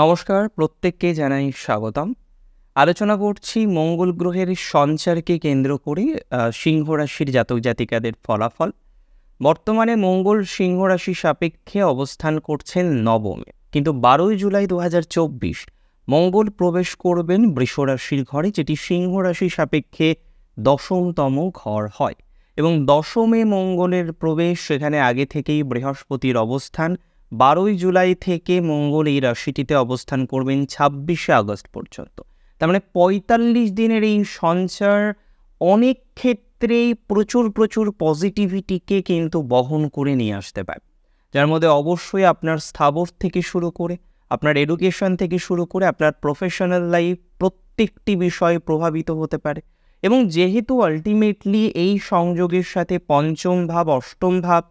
নমস্কার, প্রত্যেককে জানাই স্বাগতম। আলোচনা করছি মঙ্গল গ্রহের সঞ্চারকে কেন্দ্র করে সিংহ রাশির জাতক জাতিকাদের ফলাফল। বর্তমানে মঙ্গল সিংহ রাশি সাপেক্ষে অবস্থান করছেন নবমে, কিন্তু 12ই জুলাই 2024 মঙ্গল প্রবেশ করবেন বৃষ রাশির ঘরে, যেটি সিংহ রাশি সাপেক্ষে দশমতম ঘর হয়। এবং দশমে মঙ্গলের প্রবেশ, সেখানে আগে থেকেই বৃহস্পতির অবস্থান। 12ই জুলাই থেকে মঙ্গল এই রাশিটিতে অবস্থান করবেন 26শে আগস্ট পর্যন্ত। তার মানে 45 দিনের এই সঞ্চার অনেক ক্ষেত্রেই প্রচুর পজিটিভিটিকে কিন্তু বহন করে নিয়ে আসতে পারে, যার মধ্যে অবশ্যই আপনার স্থাবর থেকে শুরু করে আপনার এডুকেশন থেকে শুরু করে আপনার প্রফেশনাল লাইফ, প্রত্যেকটি বিষয়ে প্রভাবিত হতে পারে। এবং যেহেতু আলটিমেটলি এই সংযোগের সাথে পঞ্চম ভাব, অষ্টম ভাব,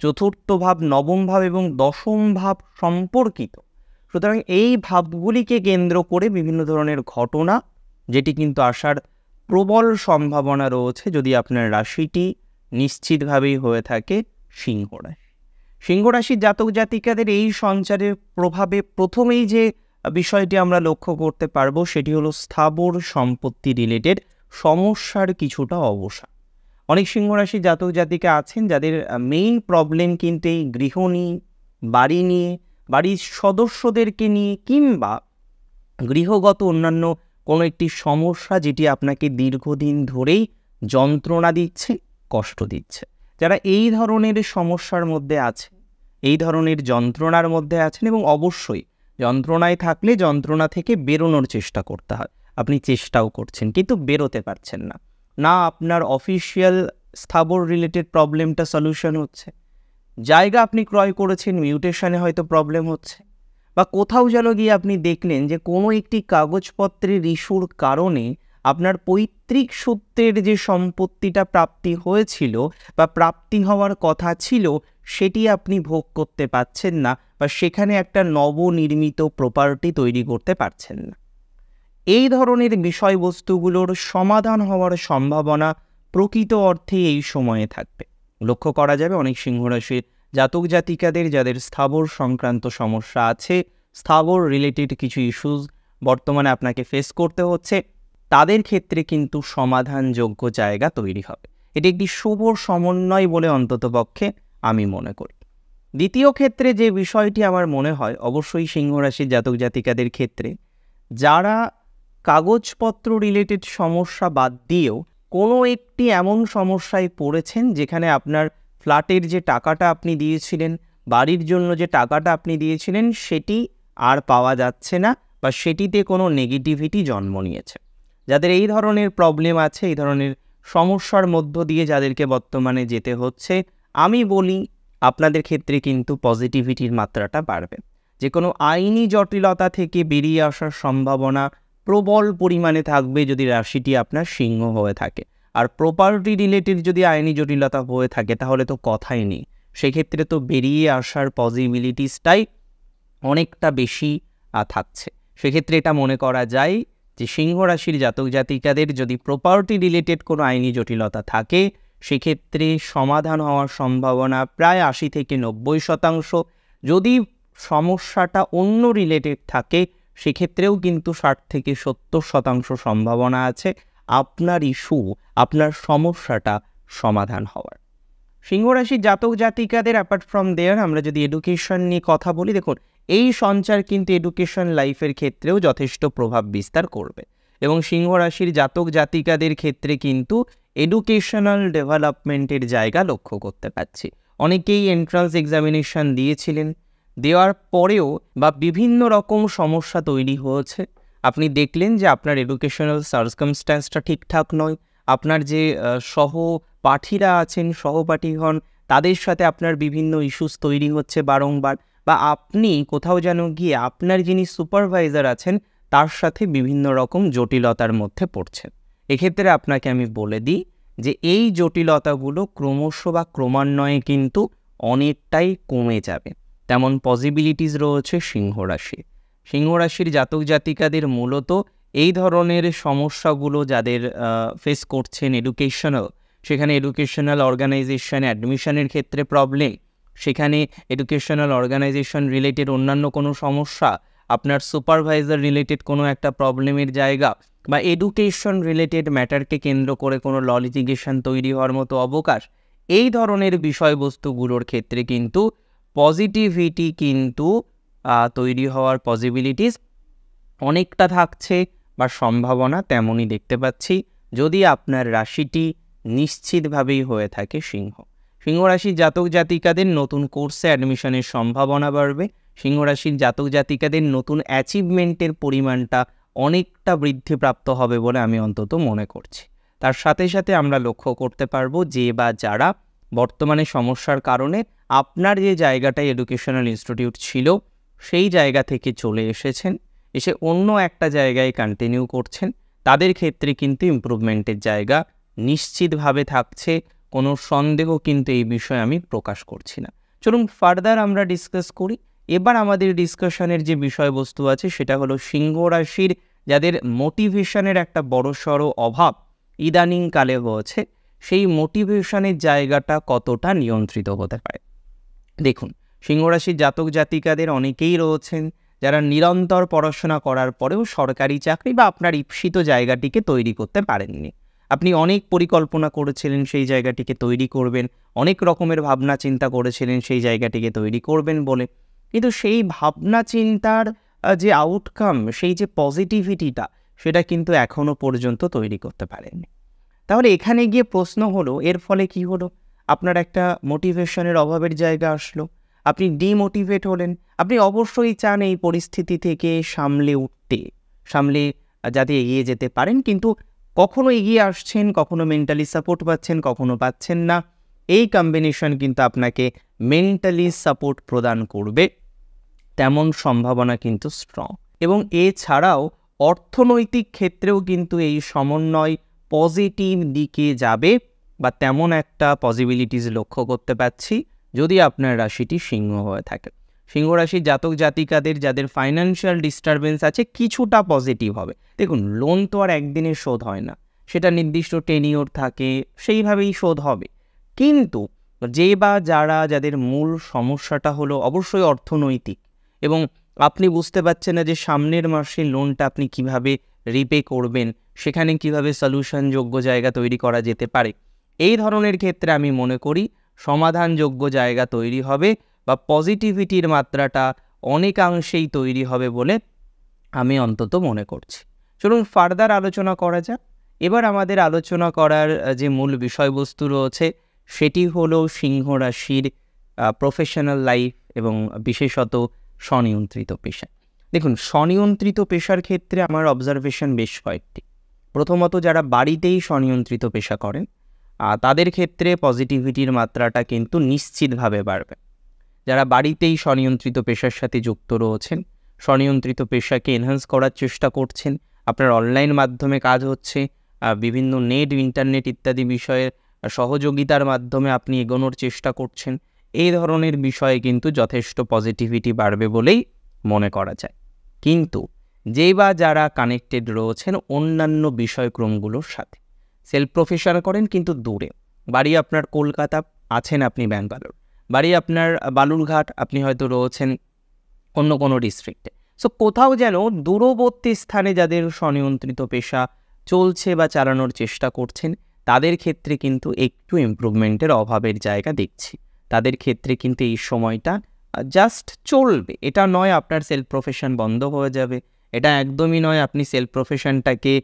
চতুর্থ ভাব, নবম ভাব এবং দশম ভাব সম্পর্কিত, সুতরাং এই ভাবগুলিকে কেন্দ্র করে বিভিন্ন ধরনের ঘটনা, যেটি কিন্তু আসার প্রবল সম্ভাবনা রয়েছে যদি আপনার রাশিটি নিশ্চিতভাবেই হয়ে থাকে সিংহ রাশি। সিংহ রাশির জাতক জাতিকাদের এই সঞ্চারের প্রভাবে প্রথমেই যে বিষয়টি আমরা লক্ষ্য করতে পারবো সেটি হলো স্থাবর সম্পত্তি রিলেটেড সমস্যার কিছুটা অবসান। অনেক সিংহ রাশির জাতক জাতিকা আছেন যাদের মেইন প্রবলেম কিন্তু এই গৃহ নিয়ে, বাড়ি নিয়ে, বাড়ির সদস্যদেরকে নিয়ে, কিংবা গৃহগত অন্যান্য কোনো একটি সমস্যা যেটি আপনাকে দীর্ঘদিন ধরেই যন্ত্রণা দিচ্ছে, কষ্ট দিচ্ছে। যারা এই ধরনের সমস্যার মধ্যে আছে, এই ধরনের যন্ত্রণার মধ্যে আছেন, এবং অবশ্যই যন্ত্রণায় থাকলে যন্ত্রণা থেকে বেরোনোর চেষ্টা করতে হয়। আপনি চেষ্টাও করছেন কিন্তু বেরোতে পারছেন না, না আপনার অফিসিয়াল স্থাবর রিলেটেড প্রবলেমটা সলিউশন হচ্ছে, জায়গা আপনি ক্রয় করেছেন মিউটেশনে হয়তো প্রবলেম হচ্ছে, বা কোথাও যেন গিয়ে আপনি দেখলেন যে কোনো একটি কাগজপত্রের ইস্যুর কারণে আপনার পৈতৃক সূত্রের যে সম্পত্তিটা প্রাপ্তি হয়েছিল বা প্রাপ্তি হওয়ার কথা ছিল সেটি আপনি ভোগ করতে পারছেন না, বা সেখানে একটা নবনির্মিত প্রপার্টি তৈরি করতে পারছেন না। এই ধরনের বিষয়বস্তুগুলোর সমাধান হওয়ার সম্ভাবনা প্রকৃত অর্থে এই সময়ে থাকবে। লক্ষ্য করা যাবে অনেক সিংহ রাশির জাতক জাতিকাদের যাদের স্থাবর সংক্রান্ত সমস্যা আছে, স্থাবর রিলেটেড কিছু ইস্যুস বর্তমানে আপনাকে ফেস করতে হচ্ছে, তাদের ক্ষেত্রে কিন্তু সমাধানযোগ্য জায়গা তৈরি হবে। এটি একটি শুভ সমন্বয় বলে অন্ততপক্ষে আমি মনে করি। দ্বিতীয় ক্ষেত্রে যে বিষয়টি আমার মনে হয়, অবশ্যই সিংহ রাশির জাতক জাতিকাদের ক্ষেত্রে যারা কাগজপত্র রিলেটেড সমস্যা বাদ দিয়েও কোনো একটি এমন সমস্যায় পড়েছেন যেখানে আপনার ফ্ল্যাটের যে টাকাটা আপনি দিয়েছিলেন, বাড়ির জন্য যে টাকাটা আপনি দিয়েছিলেন, সেটি আর পাওয়া যাচ্ছে না, বা সেটিতে কোনো নেগেটিভিটি জন্ম নিয়েছে। যাদের এই ধরনের প্রবলেম আছে, এই ধরনের সমস্যার মধ্য দিয়ে যাদেরকে বর্তমানে যেতে হচ্ছে, আমি বলি আপনাদের ক্ষেত্রে কিন্তু পজিটিভিটির মাত্রাটা বাড়বে। যে কোনো আইনি জটিলতা থেকে বেরিয়ে আসার সম্ভাবনা প্রবল পরিমাণে থাকবে যদি রাশিটি আপনার সিংহ হয়ে থাকে। আর প্রপার্টি রিলেটেড যদি আইনি জটিলতা হয়ে থাকে তাহলে তো কথাই নেই, সেক্ষেত্রে তো বেরিয়ে আসার পসিবিলিটিসটাই অনেকটা বেশি থাকছে। সেক্ষেত্রে এটা মনে করা যায় যে সিংহ রাশির জাতক জাতিকাদের যদি প্রপার্টি রিলেটেড কোনো আইনি জটিলতা থাকে, সেক্ষেত্রে সমাধান হওয়ার সম্ভাবনা প্রায় 80 থেকে 90%। যদি সমস্যাটা অন্য রিলেটেড থাকে সেক্ষেত্রেও কিন্তু 60 থেকে 70% সম্ভাবনা আছে আপনার ইস্যু, আপনার সমস্যাটা সমাধান হওয়ার। সিংহ রাশির জাতক জাতিকাদের অ্যাপার্ট ফ্রম দেয়ার আমরা যদি এডুকেশন নিয়ে কথা বলি, দেখুন এই সঞ্চার কিন্তু এডুকেশন লাইফের ক্ষেত্রেও যথেষ্ট প্রভাব বিস্তার করবে, এবং সিংহ রাশির জাতক জাতিকাদের ক্ষেত্রে কিন্তু এডুকেশনাল ডেভেলপমেন্টের জায়গা লক্ষ্য করতে পারছি। অনেকেই এন্ট্রান্স এক্সামিনেশন দিয়েছিলেন, দেওয়ার পরেও বা বিভিন্ন রকম সমস্যা তৈরি হয়েছে, আপনি দেখলেন যে আপনার এডুকেশনাল সার্কামস্ট্যান্সটা ঠিকঠাক নয়, আপনার যে সহপাঠীরা আছেন, সহপাঠীগণ, তাদের সাথে আপনার বিভিন্ন ইস্যুস তৈরি হচ্ছে বারংবার, বা আপনি কোথাও যেন গিয়ে আপনার যিনি সুপারভাইজার আছেন তার সাথে বিভিন্ন রকম জটিলতার মধ্যে পড়ছেন। এক্ষেত্রে আপনাকে আমি বলে দিই যে এই জটিলতাগুলো ক্রমশ বা ক্রমান্বয়ে কিন্তু অনেকটাই কমে যাবে, তেমন পসিবিলিটিস রয়েছে সিংহ রাশি। সিংহ রাশির জাতক জাতিকাদের মূলত এই ধরনের সমস্যাগুলো যাদের ফেস করছেন এডুকেশনাল, সেখানে এডুকেশনাল অর্গানাইজেশন অ্যাডমিশনের ক্ষেত্রে প্রবলেম, সেখানে এডুকেশনাল অর্গানাইজেশন রিলেটেড অন্যান্য কোনো সমস্যা, আপনার সুপারভাইজার রিলেটেড কোনো একটা প্রবলেমের জায়গা, বা এডুকেশন রিলেটেড ম্যাটারকে কেন্দ্র করে কোনো ল লিটিগেশন তৈরি হওয়ার মতো অবকাশ, এই ধরনের বিষয়বস্তুগুলোর ক্ষেত্রে কিন্তু পজিটিভিটি কিন্তু তৈরি হওয়ার পসিবিলিটিস অনেকটা থাকছে, বা সম্ভাবনা তেমনই দেখতে পাচ্ছি, যদি আপনার রাশিটি নিশ্চিতভাবেই হয়ে থাকে সিংহ। সিংহ রাশির জাতক জাতিকাদের নতুন কোর্সে অ্যাডমিশনের সম্ভাবনা বাড়বে। সিংহ রাশির জাতক জাতিকাদের নতুন অ্যাচিভমেন্টের পরিমাণটা অনেকটা বৃদ্ধিপ্রাপ্ত হবে বলে আমি অন্তত মনে করছি। তার সাথে সাথে আমরা লক্ষ্য করতে পারবো যে বা যারা বর্তমানে সমস্যার কারণে আপনার যে জায়গাটায় এডুকেশনাল ইনস্টিটিউট ছিল সেই জায়গা থেকে চলে এসেছেন, এসে অন্য একটা জায়গায় কন্টিনিউ করছেন, তাদের ক্ষেত্রে কিন্তু ইমপ্রুভমেন্টের জায়গা নিশ্চিতভাবে থাকছে, কোনো সন্দেহ কিন্তু এই বিষয়ে আমি প্রকাশ করছি না। চলুন ফার্দার আমরা ডিসকাস করি। এবার আমাদের ডিসকাশনের যে বিষয়বস্তু আছে সেটা হলো সিংহ রাশির যাদের মোটিভেশনের একটা বড়সড় অভাব ইদানিংকালে হয়েছে, সেই মোটিভেশনের জায়গাটা কতটা নিয়ন্ত্রিত হতে পারে। দেখুন, সিংহ রাশির জাতক জাতিকাদের অনেকেই রয়েছেন যারা নিরন্তর পড়াশোনা করার পরেও সরকারি চাকরি বা আপনার ঈপ্সিত জায়গাটিকে তৈরি করতে পারেননি। আপনি অনেক পরিকল্পনা করেছিলেন সেই জায়গাটিকে তৈরি করবেন, অনেক রকমের ভাবনা চিন্তা করেছিলেন সেই জায়গাটিকে তৈরি করবেন বলে, কিন্তু সেই ভাবনা চিন্তার যে আউটকাম, সেই যে পজিটিভিটিটা, সেটা কিন্তু এখনও পর্যন্ত তৈরি করতে পারেননি। তাহলে এখানে গিয়ে প্রশ্ন হলো, এর ফলে কি হলো? আপনার একটা মোটিভেশনের অভাবের জায়গা আসলো, আপনি ডিমোটিভেট হলেন। আপনি অবশ্যই চান এই পরিস্থিতি থেকে সামলে যাতে এগিয়ে যেতে পারেন, কিন্তু কখনো এগিয়ে আসছেন, কখনো মেন্টালি সাপোর্ট পাচ্ছেন, কখনো পাচ্ছেন না। এই কম্বিনেশন কিন্তু আপনাকে মেন্টালি সাপোর্ট প্রদান করবে, তেমন সম্ভাবনা কিন্তু স্ট্রং। এবং এছাড়াও অর্থনৈতিক ক্ষেত্রেও কিন্তু এই সমন্বয় পজিটিভ দিকে যাবে, বা তেমন একটা পসিবিলিটিস লক্ষ্য করতে পাচ্ছি যদি আপনার রাশিটি সিংহ হয়ে থাকে। সিংহ রাশির জাতক জাতিকাদের যাদের ফাইন্যান্সিয়াল ডিস্টারবেন্স আছে কিছুটা পজিটিভ হবে। দেখুন, লোন তো আর একদিনে শোধ হয় না, সেটা নির্দিষ্ট টেনিওর থাকে, সেইভাবেই শোধ হবে। কিন্তু যে বা যাদের মূল সমস্যাটা হলো অবশ্যই অর্থনৈতিক, এবং আপনি বুঝতে পারছেন না যে সামনের মাসে লোনটা আপনি কিভাবে রিপে করবেন, সেখানে কিভাবে সলিউশনযোগ্য জায়গা তৈরি করা যেতে পারে, এই ধরনের ক্ষেত্রে আমি মনে করি সমাধানযোগ্য জায়গা তৈরি হবে, বা পজিটিভিটির মাত্রাটা অনেকাংশেই তৈরি হবে বলে আমি অন্তত মনে করছি। চলুন ফার্দার আলোচনা করা যাক। এবার আমাদের আলোচনা করার যে মূল বিষয়বস্তু রয়েছে সেটি হলো সিংহ রাশির প্রফেশনাল লাইফ, এবং বিশেষত স্বনিয়ন্ত্রিত পেশা। দেখুন, স্বনিয়ন্ত্রিত পেশার ক্ষেত্রে আমার অবজারভেশন বেশ কয়েকটি। প্রথমত, যারা বাড়িতেই স্বনিয়ন্ত্রিত পেশা করেন তাদের ক্ষেত্রে পজিটিভিটির মাত্রাটা কিন্তু নিশ্চিতভাবে বাড়বে। যারা বাড়িতেই স্বনিয়ন্ত্রিত পেশার সাথে যুক্ত রয়েছেন, স্বনিয়ন্ত্রিত পেশাকে এনহান্স করার চেষ্টা করছেন, আপনার অনলাইন মাধ্যমে কাজ হচ্ছে, বিভিন্ন নেট, ইন্টারনেট ইত্যাদি বিষয়ের সহযোগিতার মাধ্যমে আপনি এগোনোর চেষ্টা করছেন, এই ধরনের বিষয়ে কিন্তু যথেষ্ট পজিটিভিটি বাড়বে বলেই মনে করা যায়। কিন্তু যে বা যারা কানেক্টেড রয়েছেন অন্যান্য বিষয়ক্রমগুলোর সাথে, সেলফ প্রফেশন করেন কিন্তু দূরে, বাড়ি আপনার কলকাতা, আছেন আপনি ব্যাঙ্গালোর, বাড়ি আপনার বালুরঘাট, আপনি হয়তো রয়েছেন অন্য কোনো ডিস্ট্রিক্টে, সো কোথাও যেন দূরবর্তী স্থানে যাদের স্বনিয়ন্ত্রিত পেশা চলছে বা চালানোর চেষ্টা করছেন, তাদের ক্ষেত্রে কিন্তু একটু ইমপ্রুভমেন্টের অভাবের জায়গা দেখছি। তাদের ক্ষেত্রে কিন্তু এই সময়টা জাস্ট চলবে, এটা নয় আপনার সেলফ প্রফেশন বন্ধ হয়ে যাবে, এটা একদমই নয় আপনি সেলফ প্রফেশনটাকে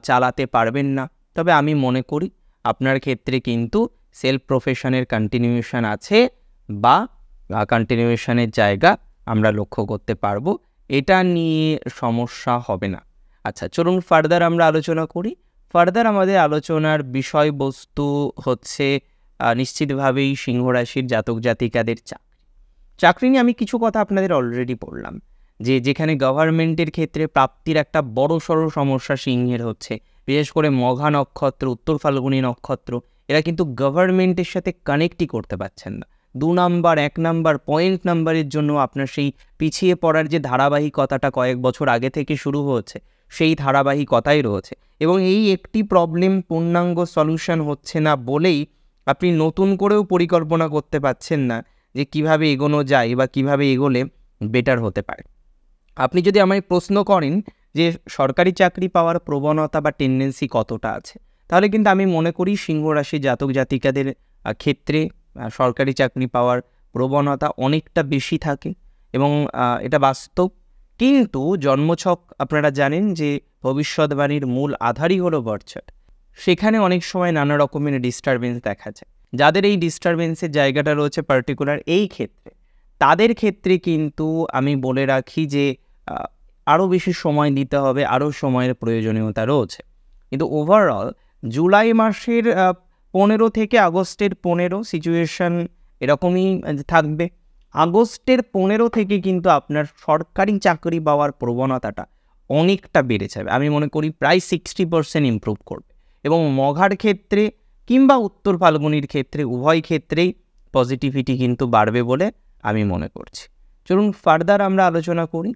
চালাতে পারবেন না। তবে আমি মনে করি আপনার ক্ষেত্রে কিন্তু সেলফ প্রফেশনের কন্টিনিউশন আছে, বা কন্টিনিউশনের জায়গা আমরা লক্ষ্য করতে পারবো, এটা নিয়ে সমস্যা হবে না। আচ্ছা, চলুন ফার্দার আমরা আলোচনা করি। ফার্দার আমাদের আলোচনার বিষয়বস্তু হচ্ছে নিশ্চিতভাবেই সিংহ রাশির জাতক জাতিকাদের চাকরি নিয়ে আমি কিছু কথা আপনাদের অলরেডি বললাম, যেখানে গভর্নমেন্টের ক্ষেত্রে প্রাপ্তির একটা বড়সড় সমস্যা সিংহের হচ্ছে, বিশেষ করে মঘা নক্ষত্র, উত্তর ফাল্গুনী নক্ষত্র, এরা কিন্তু গভর্নমেন্টের সাথে কানেক্টই করতে পারছেন না। 2 নাম্বার 1 নাম্বার পয়েন্ট নাম্বারের জন্য আপনার সেই পিছিয়ে পড়ার যে ধারাবাহিকতাটা কয়েক বছর আগে থেকে শুরু হয়েছে, সেই ধারাবাহিকতাই রয়েছে, এবং এই একটি প্রবলেম পূর্ণাঙ্গ সলিউশন হচ্ছে না বলেই আপনি নতুন করেও পরিকল্পনা করতে পারছেন না যে কিভাবে এগোনো যায় বা কিভাবে এগোলে বেটার হতে পারে। আপনি যদি আমায় প্রশ্ন করেন যে সরকারি চাকরি পাওয়ার প্রবণতা বা টেন্ডেন্সি কতটা আছে, তাহলে কিন্তু আমি মনে করি সিংহ রাশি জাতক জাতিকাদের ক্ষেত্রে সরকারি চাকরি পাওয়ার প্রবণতা অনেকটা বেশি থাকে এবং এটা বাস্তব। কিন্তু জন্মছক আপনারা জানেন যে ভবিষ্যৎবাণীর মূল আধারই হলো বার্থ চার্ট। সেখানে অনেক সময় নানা রকমের ডিস্টারবেন্স দেখা যায়। যাদের এই ডিস্টারবেন্সের জায়গাটা রয়েছে পার্টিকুলার এই ক্ষেত্রে, তাদের ক্ষেত্রে কিন্তু আমি বলে রাখি যে আরও বেশি সময় দিতে হবে, আরও সময়ের প্রয়োজনীয়তা রয়েছে। কিন্তু ওভারঅল জুলাই মাসের 15 থেকে আগস্টের 15 সিচুয়েশান এরকমই থাকবে। আগস্টের 15 থেকে কিন্তু আপনার সরকারি চাকরি পাওয়ার প্রবণতাটা অনেকটা বেড়ে যাবে। আমি মনে করি প্রায় 60% ইমপ্রুভ করবে এবং মঘার ক্ষেত্রে কিংবা উত্তর ফাল্গুনির ক্ষেত্রে উভয় ক্ষেত্রেই পজিটিভিটি কিন্তু বাড়বে বলে আমি মনে করছি। চলুন ফার্দার আমরা আলোচনা করি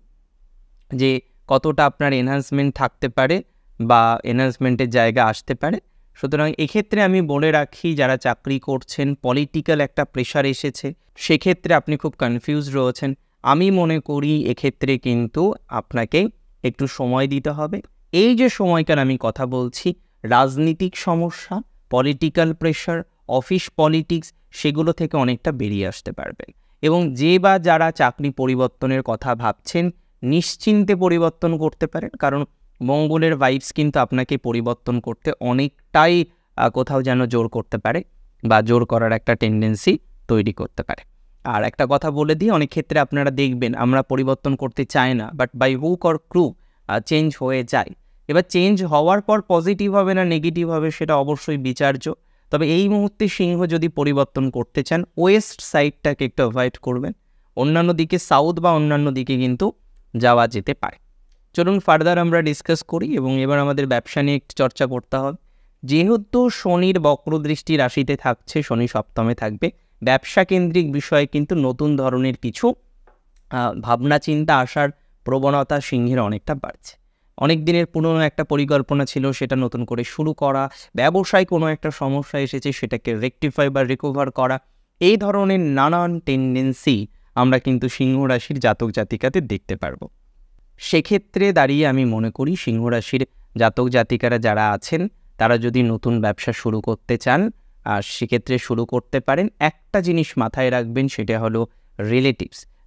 যে কতটা আপনার এনহান্সমেন্ট থাকতে পারে বা এনহান্সমেন্টের জায়গা আসতে পারে। সুতরাং এক্ষেত্রে আমি বলে রাখি, যারা চাকরি করছেন পলিটিক্যাল একটা প্রেশার এসেছে, সেক্ষেত্রে আপনি খুব কনফিউজ রয়েছেন। আমি মনে করি এক্ষেত্রে কিন্তু আপনাকে একটু সময় দিতে হবে। এই যে সময়কার আমি কথা বলছি, রাজনীতিক সমস্যা, পলিটিক্যাল প্রেশার, অফিস পলিটিক্স, সেগুলো থেকে অনেকটা বেরিয়ে আসতে পারবেন। এবং যে বা যারা চাকরি পরিবর্তনের কথা ভাবছেন, নিশ্চিন্তে পরিবর্তন করতে পারেন, কারণ মঙ্গলের ভাইবস কিন্তু আপনাকে পরিবর্তন করতে অনেকটাই কোথাও যেন জোর করতে পারে বা জোর করার একটা টেন্ডেন্সি তৈরি করতে পারে। আর একটা কথা বলে দিই, অনেক ক্ষেত্রে আপনারা দেখবেন আমরা পরিবর্তন করতে চাই না, but by hook or crook change হয়ে যায়। এবার চেঞ্জ হওয়ার পর পজিটিভ হবে না নেগেটিভ হবে সেটা অবশ্যই বিচার্য। তবে এই মুহূর্তে সিংহ যদি পরিবর্তন করতে চান, ওয়েস্ট সাইডটাকে একটু অ্যাভয়েড করবেন, অন্যান্য দিকে সাউথ বা অন্যান্য দিকে কিন্তু যাওয়া যেতে পারে। চলুন ফার্দার আমরা ডিসকাস করি এবং এবার আমাদের ব্যবসা নিয়ে একটু চর্চা করতে হবে। যেহেতু শনির বক্রদৃষ্টি রাশিতে থাকছে, শনি সপ্তমে থাকবে, ব্যবসা কেন্দ্রিক বিষয়ে কিন্তু নতুন ধরনের কিছু ভাবনা চিন্তা আসার প্রবণতা সিংহের অনেকটা বাড়ছে। অনেক দিনের পুরনো একটা পরিকল্পনা ছিল, সেটা নতুন করে শুরু করা, ব্যবসায় কোনো একটা সমস্যা এসেছে সেটাকে রেকটিফাই বা রিকভার করা, এই ধরনের নানান টেন্ডেন্সি আমরা কিন্তু সিংহ রাশির জাতক জাতিকাদের দেখতে পারবো। সেক্ষেত্রে দাঁড়িয়ে আমি মনে করি সিংহ রাশির জাতক জাতিকারা যারা আছেন, তারা যদি নতুন ব্যবসা শুরু করতে চান, সেক্ষেত্রে শুরু করতে পারেন। একটা জিনিস মাথায় রাখবেন, সেটা হলো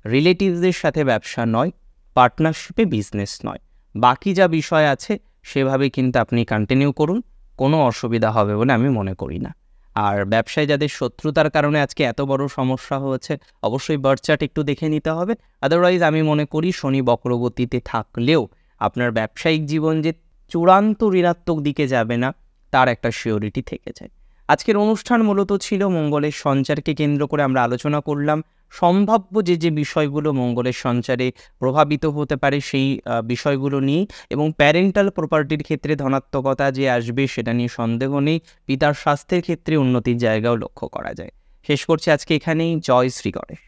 রিলেটিভসদের সাথে ব্যবসা নয়, পার্টনারশিপে বিজনেস নয়। বাকি যা বিষয় আছে সেভাবে কিন্তু আপনি কন্টিনিউ করুন, কোনো অসুবিধা হবে বলে আমি মনে করি না। আর ব্যবসায় যাদের শত্রুতার কারণে আজকে এত বড় সমস্যা হয়েছে, অবশ্যই বার্থ চার্ট একটু দেখে নিতে হবে। আদারওয়াইজ আমি মনে করি শনি বক্রগতিতে থাকলেও আপনার ব্যবসায়িক জীবন যে চূড়ান্ত ঋণাত্মক দিকে যাবে না, তার একটা শিওরিটি থেকে যায়। আজকের অনুষ্ঠান মূলত ছিল মঙ্গলের সঞ্চারকে কেন্দ্র করে আমরা আলোচনা করলাম সম্ভাব্য যে বিষয়গুলো মঙ্গলের সঞ্চারে প্রভাবিত হতে পারে সেই বিষয়গুলো নিয়ে, এবং প্যারেন্টাল প্রপার্টির ক্ষেত্রে ধনাত্মকতা যে আসবে সেটা নিয়ে সন্দেহ নেই। পিতার স্বাস্থ্যের ক্ষেত্রে উন্নতির জায়গাও লক্ষ্য করা যায়। শেষ করছি আজকে এখানেই। জয় শ্রী গণেশ।